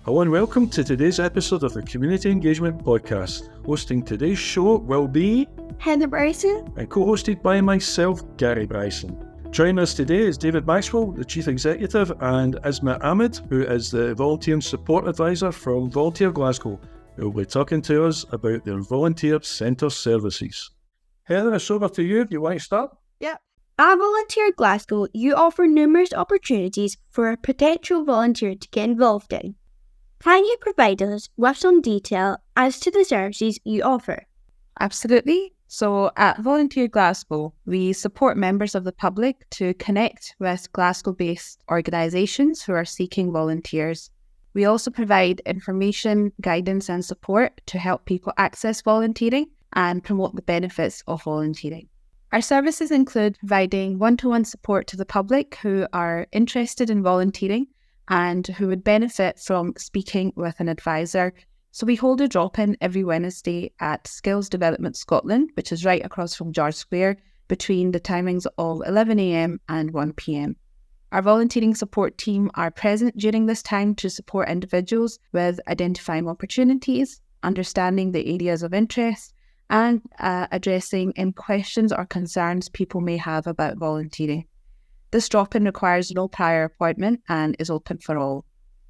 Hello and welcome to today's episode of the Community Engagement Podcast. Hosting today's show will be Heather Bryson and co-hosted by myself, Gary Bryson. Joining us today is David Maxwell, the Chief Executive, and Issmat Ahmad, who is the Volunteer and Support Advisor from Volunteer Glasgow, who will be talking to us about their Volunteer Centre services. Heather, it's over to you if you want to start. Yep. At Volunteer Glasgow, you offer numerous opportunities for a potential volunteer to get involved in. Can you provide us with some detail as to the services you offer? Absolutely. So at Volunteer Glasgow, we support members of the public to connect with Glasgow-based organisations who are seeking volunteers. We also provide information, guidance and support to help people access volunteering and promote the benefits of volunteering. Our services include providing one-to-one support to the public who are interested in volunteering and who would benefit from speaking with an advisor. So we hold a drop-in every Wednesday at Skills Development Scotland, which is right across from George Square, between the timings of 11 a.m. and 1 p.m. Our volunteering support team are present during this time to support individuals with identifying opportunities, understanding the areas of interest, and addressing any questions or concerns people may have about volunteering. This drop-in requires no prior appointment and is open for all.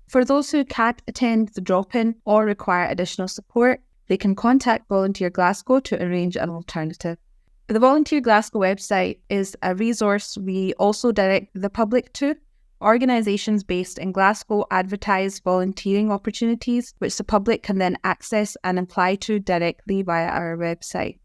For those who can't attend the drop-in or require additional support, they can contact Volunteer Glasgow to arrange an alternative. The Volunteer Glasgow website is a resource we also direct the public to. Organisations based in Glasgow advertise volunteering opportunities, which the public can then access and apply to directly via our website.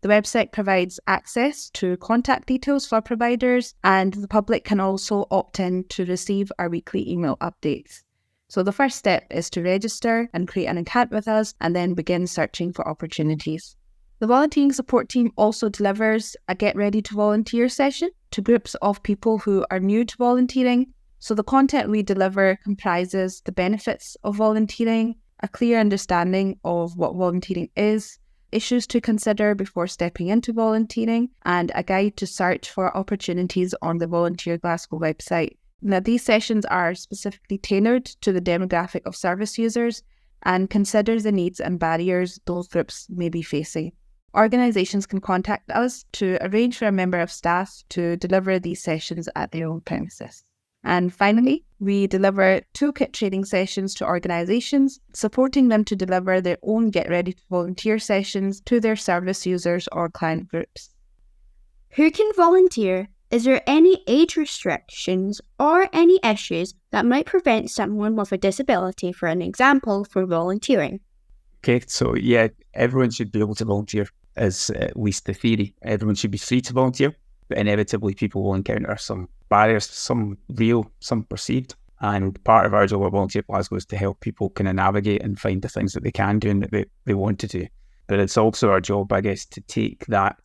The website provides access to contact details for providers, and the public can also opt in to receive our weekly email updates. So the first step is to register and create an account with us and then begin searching for opportunities. The volunteering support team also delivers a Get Ready to Volunteer session to groups of people who are new to volunteering. So the content we deliver comprises the benefits of volunteering, a clear understanding of what volunteering is, issues to consider before stepping into volunteering, and a guide to search for opportunities on the Volunteer Glasgow website. Now, these sessions are specifically tailored to the demographic of service users and consider the needs and barriers those groups may be facing. Organisations can contact us to arrange for a member of staff to deliver these sessions at their own premises. And finally, we deliver toolkit training sessions to organisations, supporting them to deliver their own Get Ready to Volunteer sessions to their service users or client groups. Who can volunteer? Is there any age restrictions or any issues that might prevent someone with a disability, for an example, from volunteering? Okay, so yeah, everyone should be able to volunteer, is at least the theory. Everyone should be free to volunteer, but inevitably people will encounter some barriers, some real, some perceived. And part of our job at Volunteer Glasgow is to help people kind of navigate and find the things that they can do and that they want to do. But it's also our job, I guess, to take that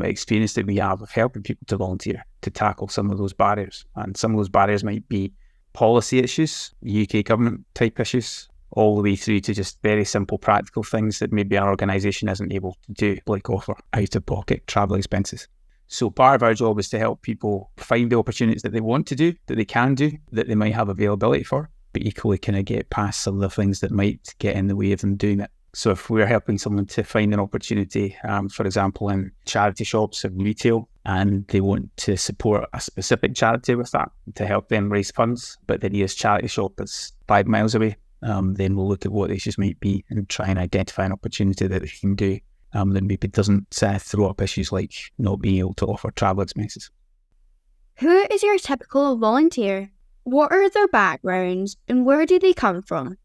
experience that we have of helping people to volunteer to tackle some of those barriers. And some of those barriers might be policy issues, UK government type issues, all the way through to just very simple practical things that maybe our organisation isn't able to do, like offer out-of-pocket travel expenses. So part of our job is to help people find the opportunities that they want to do, that they can do, that they might have availability for, but equally kind of get past some of the things that might get in the way of them doing it. So if we're helping someone to find an opportunity, for example, in charity shops and retail, and they want to support a specific charity with that to help them raise funds, but the nearest charity shop is 5 miles away, then we'll look at what the issues might be and try and identify an opportunity that they can do that maybe doesn't throw up issues like not being able to offer travel expenses. Who is your typical volunteer? What are their backgrounds and where do they come from?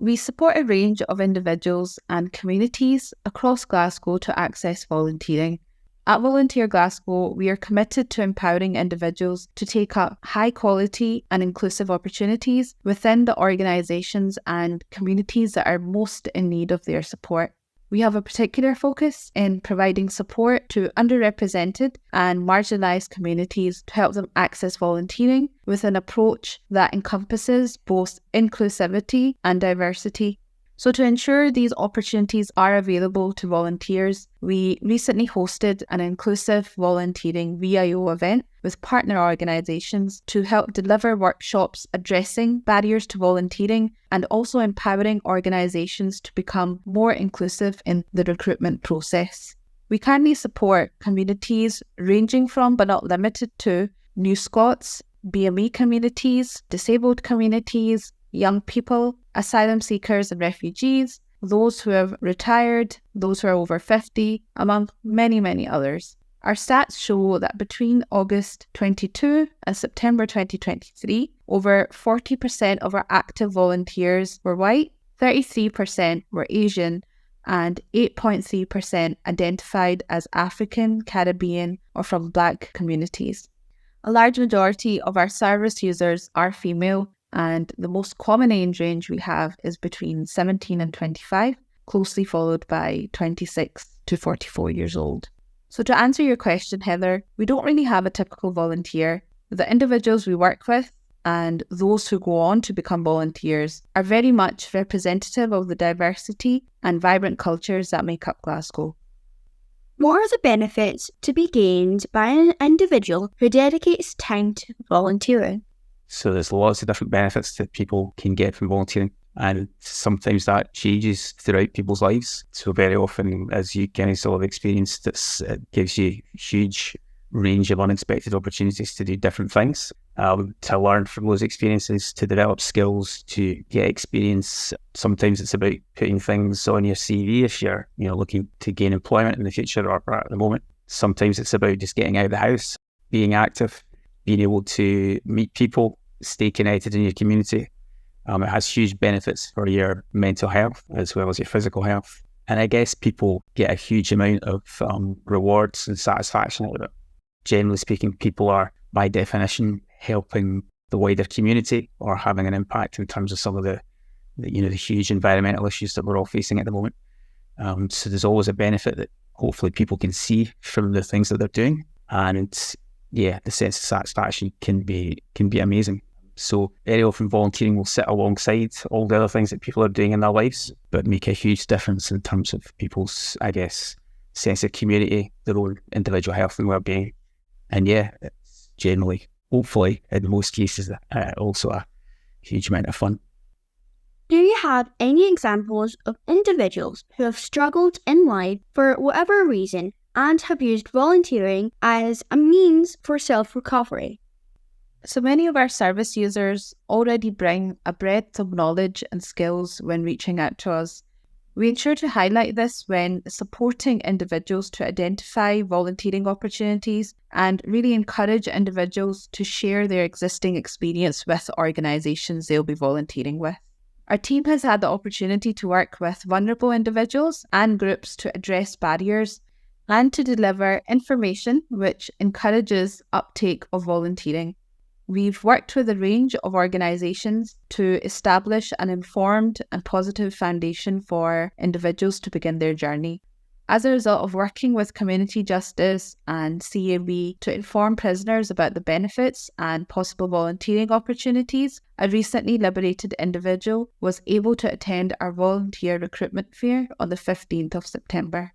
We support a range of individuals and communities across Glasgow to access volunteering. At Volunteer Glasgow, we are committed to empowering individuals to take up high quality and inclusive opportunities within the organisations and communities that are most in need of their support. We have a particular focus in providing support to underrepresented and marginalised communities to help them access volunteering with an approach that encompasses both inclusivity and diversity. So to ensure these opportunities are available to volunteers, we recently hosted an inclusive volunteering VIO event with partner organisations to help deliver workshops addressing barriers to volunteering and also empowering organisations to become more inclusive in the recruitment process. We currently support communities ranging from but not limited to New Scots, BME communities, disabled communities, young people, asylum seekers and refugees, those who have retired, those who are over 50, among many, many others. Our stats show that between August 22 and September 2023, over 40% of our active volunteers were white, 33% were Asian, and 8.3% identified as African, Caribbean, or from Black communities. A large majority of our service users are female, and the most common age range we have is between 17 and 25, closely followed by 26 to 44 years old. So to answer your question, Heather, we don't really have a typical volunteer. The individuals we work with and those who go on to become volunteers are very much representative of the diversity and vibrant cultures that make up Glasgow. What are the benefits to be gained by an individual who dedicates time to volunteering? So there's lots of different benefits that people can get from volunteering, and sometimes that changes throughout people's lives. So very often, as you kind of sort of experienced, it gives you a huge range of unexpected opportunities to do different things, to learn from those experiences, to develop skills, to get experience. Sometimes it's about putting things on your CV if you're looking to gain employment in the future or at the moment. Sometimes it's about just getting out of the house, being active, being able to meet people, stay connected in your community. It has huge benefits for your mental health as well as your physical health. And I guess people get a huge amount of rewards and satisfaction out of it. Generally speaking, people are, by definition, helping the wider community or having an impact in terms of some of the huge environmental issues that we're all facing at the moment. So there's always a benefit that hopefully people can see from the things that they're doing. And the sense of satisfaction can be amazing. So very often volunteering will sit alongside all the other things that people are doing in their lives, but make a huge difference in terms of people's, I guess, sense of community, their own individual health and well-being. And it's generally, hopefully, in most cases, also a huge amount of fun. Do you have any examples of individuals who have struggled in life for whatever reason and have used volunteering as a means for self-recovery? So many of our service users already bring a breadth of knowledge and skills when reaching out to us. We ensure to highlight this when supporting individuals to identify volunteering opportunities and really encourage individuals to share their existing experience with organisations they'll be volunteering with. Our team has had the opportunity to work with vulnerable individuals and groups to address barriers and to deliver information which encourages uptake of volunteering. We've worked with a range of organisations to establish an informed and positive foundation for individuals to begin their journey. As a result of working with Community Justice and CAB to inform prisoners about the benefits and possible volunteering opportunities, a recently liberated individual was able to attend our volunteer recruitment fair on the 15th of September.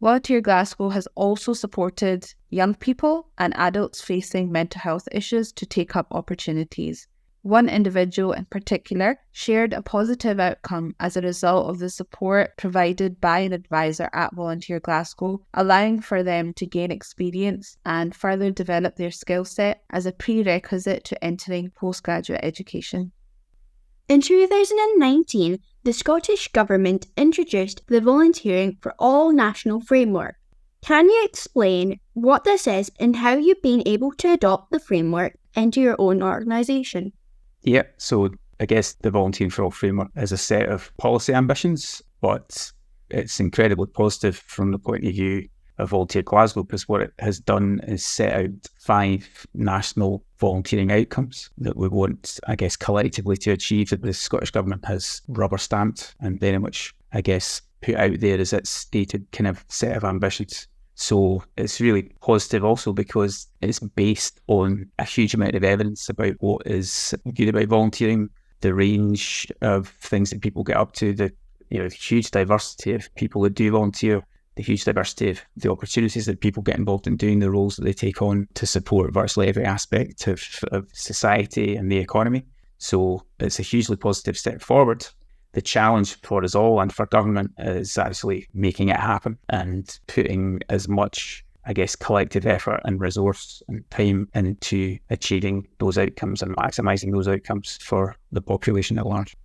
Volunteer Glasgow has also supported young people and adults facing mental health issues to take up opportunities. One individual in particular shared a positive outcome as a result of the support provided by an advisor at Volunteer Glasgow, allowing for them to gain experience and further develop their skill set as a prerequisite to entering postgraduate education. In 2019, the Scottish Government introduced the Volunteering for All National Framework. Can you explain what this is and how you've been able to adopt the framework into your own organisation? Yeah, so I guess the Volunteering for All framework is a set of policy ambitions, but it's incredibly positive from the point of view of Volunteer Glasgow, because what it has done is set out 5 national volunteering outcomes that we want, I guess, collectively to achieve, that the Scottish Government has rubber stamped and very much, I guess, put out there as its stated kind of set of ambitions. So it's really positive also because it's based on a huge amount of evidence about what is good about volunteering, the range of things that people get up to, the the huge diversity of people that do volunteer, the huge diversity of the opportunities that people get involved in doing, the roles that they take on to support virtually every aspect of society and the economy. So it's a hugely positive step forward. The challenge for us all and for government is actually making it happen and putting as much, I guess, collective effort and resource and time into achieving those outcomes and maximising those outcomes for the population at large.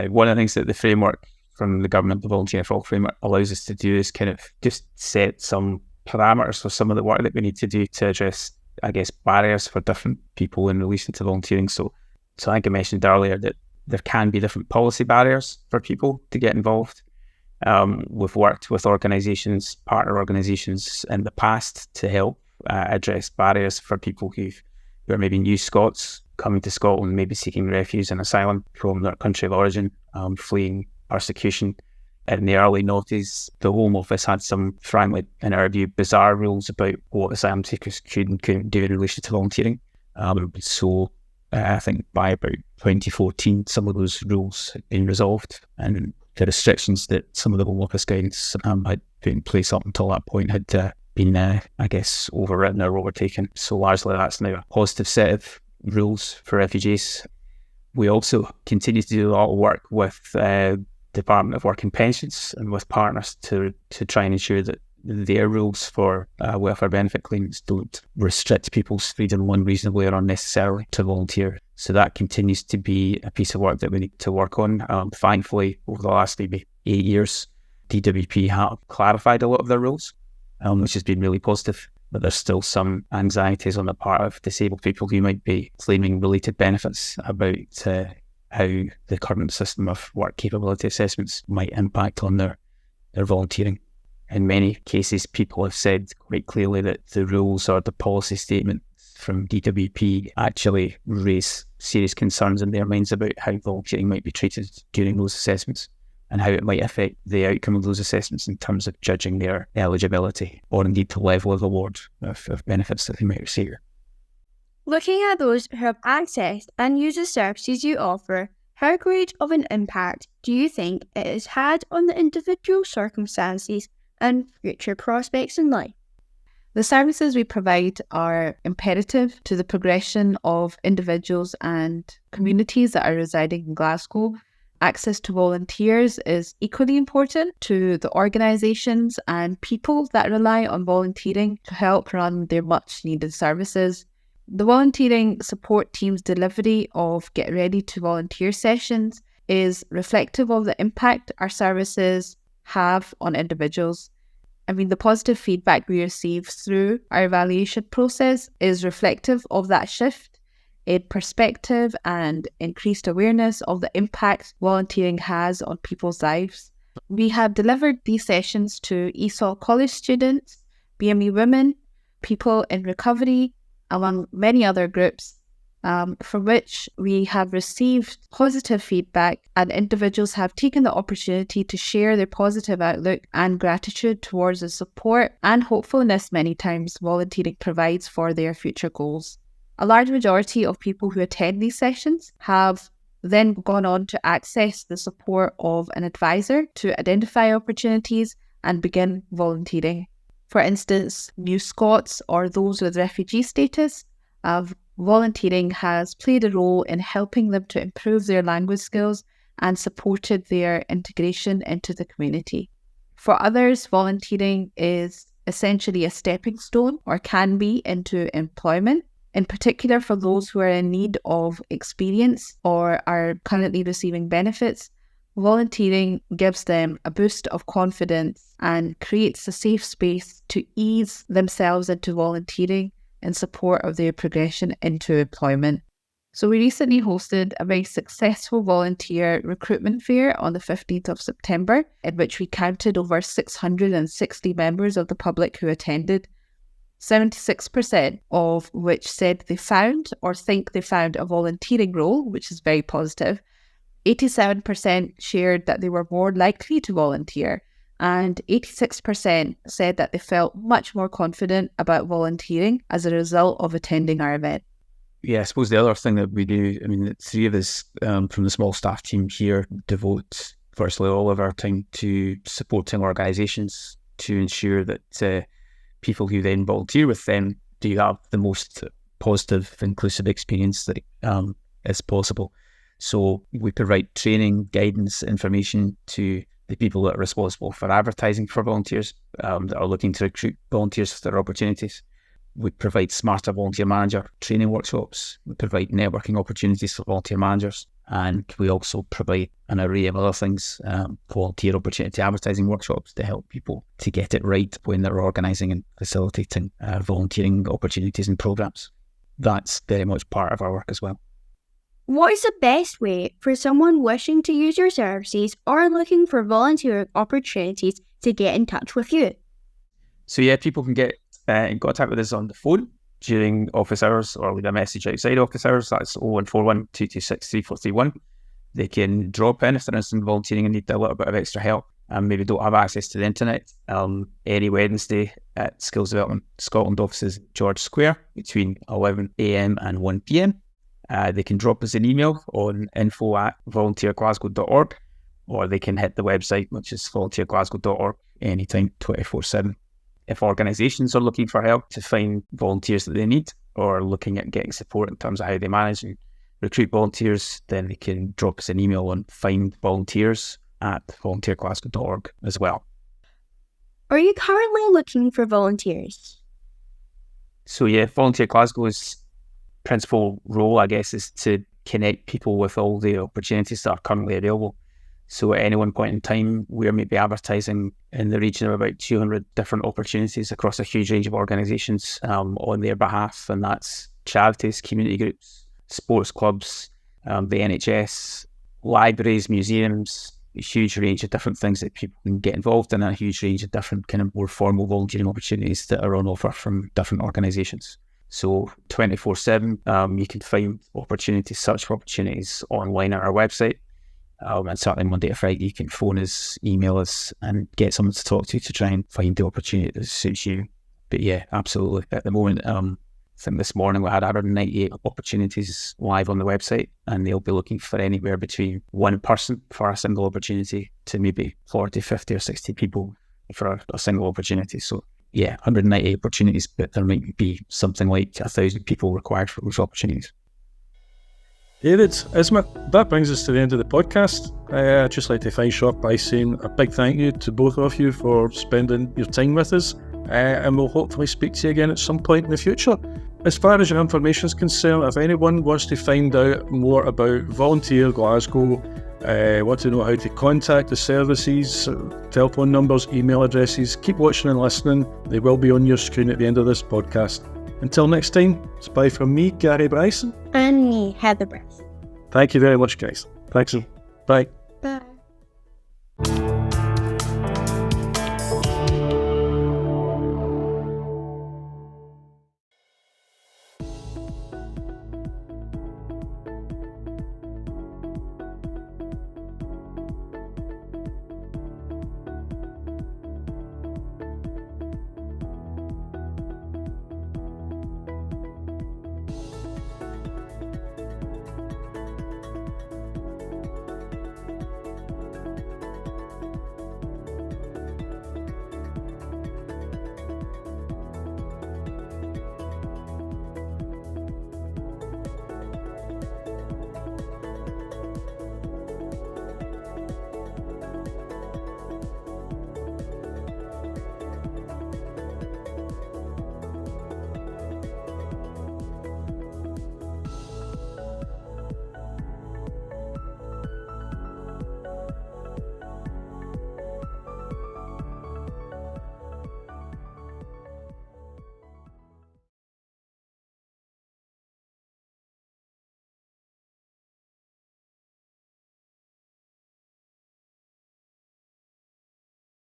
One of the things that the framework from the government, the Volunteering for All framework, allows us to do is kind of just set some parameters for some of the work that we need to do to address, I guess, barriers for different people in relation to volunteering. So I think I mentioned earlier that there can be different policy barriers for people to get involved. We've worked with organisations, partner organisations in the past to help address barriers for people who are maybe new Scots coming to Scotland, maybe seeking refuge and asylum from their country of origin, fleeing persecution. In the early noughties, the Home Office had some, frankly, in our view, bizarre rules about what asylum seekers could and couldn't do in relation to volunteering. So I think by about 2014, some of those rules had been resolved, and the restrictions that some of the Home Office guidance had put in place up until that point had been, I guess, overwritten or overtaken. So largely that's now a positive set of rules for refugees. We also continue to do a lot of work with Department of Work and Pensions and with partners to try and ensure that their rules for welfare benefit claims don't restrict people's freedom unreasonably or unnecessarily to volunteer. So that continues to be a piece of work that we need to work on. Thankfully, over the last maybe 8 years, DWP have clarified a lot of their rules, which has been really positive. But there's still some anxieties on the part of disabled people who might be claiming related benefits about how the current system of work capability assessments might impact on their volunteering. In many cases, people have said quite clearly that the rules or the policy statement from DWP actually raise serious concerns in their minds about how volunteering might be treated during those assessments and how it might affect the outcome of those assessments in terms of judging their eligibility or indeed the level of award of benefits that they might receive. Looking at those who have accessed and used the services you offer, how great of an impact do you think it has had on the individual circumstances and future prospects in life? The services we provide are imperative to the progression of individuals and communities that are residing in Glasgow. Access to volunteers is equally important to the organisations and people that rely on volunteering to help run their much needed services. The volunteering support team's delivery of Get Ready to Volunteer sessions is reflective of the impact our services have on individuals. The positive feedback we receive through our evaluation process is reflective of that shift in perspective and increased awareness of the impact volunteering has on people's lives. We have delivered these sessions to ESOL college students, BME women, people in recovery, among many other groups, from which we have received positive feedback, and individuals have taken the opportunity to share their positive outlook and gratitude towards the support and hopefulness many times volunteering provides for their future goals. A large majority of people who attend these sessions have then gone on to access the support of an advisor to identify opportunities and begin volunteering. For instance, new Scots or those with refugee status, volunteering has played a role in helping them to improve their language skills and supported their integration into the community. For others, volunteering is essentially a stepping stone, or can be, into employment. In particular, for those who are in need of experience or are currently receiving benefits, volunteering gives them a boost of confidence and creates a safe space to ease themselves into volunteering in support of their progression into employment. So we recently hosted a very successful volunteer recruitment fair on the 15th of September, in which we counted over 660 members of the public who attended. 76% of which said they found or think they found a volunteering role, which is very positive. 87% shared that they were more likely to volunteer, and 86% said that they felt much more confident about volunteering as a result of attending our event. Yeah, I suppose the other thing that we do, the three of us from the small staff team here devote virtually all of our time to supporting organisations to ensure that people who then volunteer with them do have the most positive, inclusive experience that is possible. So we provide training, guidance, information to the people that are responsible for advertising for volunteers that are looking to recruit volunteers for their opportunities. We provide smarter volunteer manager training workshops. We provide networking opportunities for volunteer managers. And we also provide an array of other things, volunteer opportunity advertising workshops to help people to get it right when they're organising and facilitating volunteering opportunities and programmes. That's very much part of our work as well. What is the best way for someone wishing to use your services or looking for volunteer opportunities to get in touch with you? So yeah, people can get in contact with us on the phone during office hours or leave a message outside office hours. That's 0141 226 3431. They can drop in if they're interested in volunteering and need a little bit of extra help and maybe don't have access to the internet. Any Wednesday at Skills Development Scotland offices, George Square, between 11 a.m. and 1 p.m. They can drop us an email on info@volunteerglasgow.org, or they can hit the website, which is volunteerglasgow.org, anytime, 24/7. If organisations are looking for help to find volunteers that they need, or looking at getting support in terms of how they manage and recruit volunteers, then they can drop us an email on findvolunteers@volunteerglasgow.org as well. Are you currently looking for volunteers? So yeah, Volunteer Glasgow's principal role, I guess, is to connect people with all the opportunities that are currently available. So at any one point in time, we're maybe advertising in the region of about 200 different opportunities across a huge range of organisations on their behalf. And that's charities, community groups, sports clubs, the NHS, libraries, museums, a huge range of different things that people can get involved in, and a huge range of different kind of more formal volunteering opportunities that are on offer from different organisations. So 24/7, you can find opportunities, search for opportunities online at our website. And certainly Monday to Friday, you can phone us, email us, and get someone to talk to try and find the opportunity that suits you. But yeah, absolutely. At the moment, I think this morning we had 198 opportunities live on the website, and they'll be looking for anywhere between one person for a single opportunity to maybe 40, 50 or 60 people for a single opportunity. So yeah, 198 opportunities, but there might be something like 1,000 people required for those opportunities. David, Issmat, that brings us to the end of the podcast. I'd just like to finish up by saying a big thank you to both of you for spending your time with us, and we'll hopefully speak to you again at some point in the future. As far as your information is concerned, if anyone wants to find out more about Volunteer Glasgow, want to know how to contact the services, telephone numbers, email addresses, keep watching and listening. They will be on your screen at the end of this podcast. Until next time, it's bye from me, Gary Bryson. And me, Heather Bryson. Thank you very much, guys. Thanks. Bye.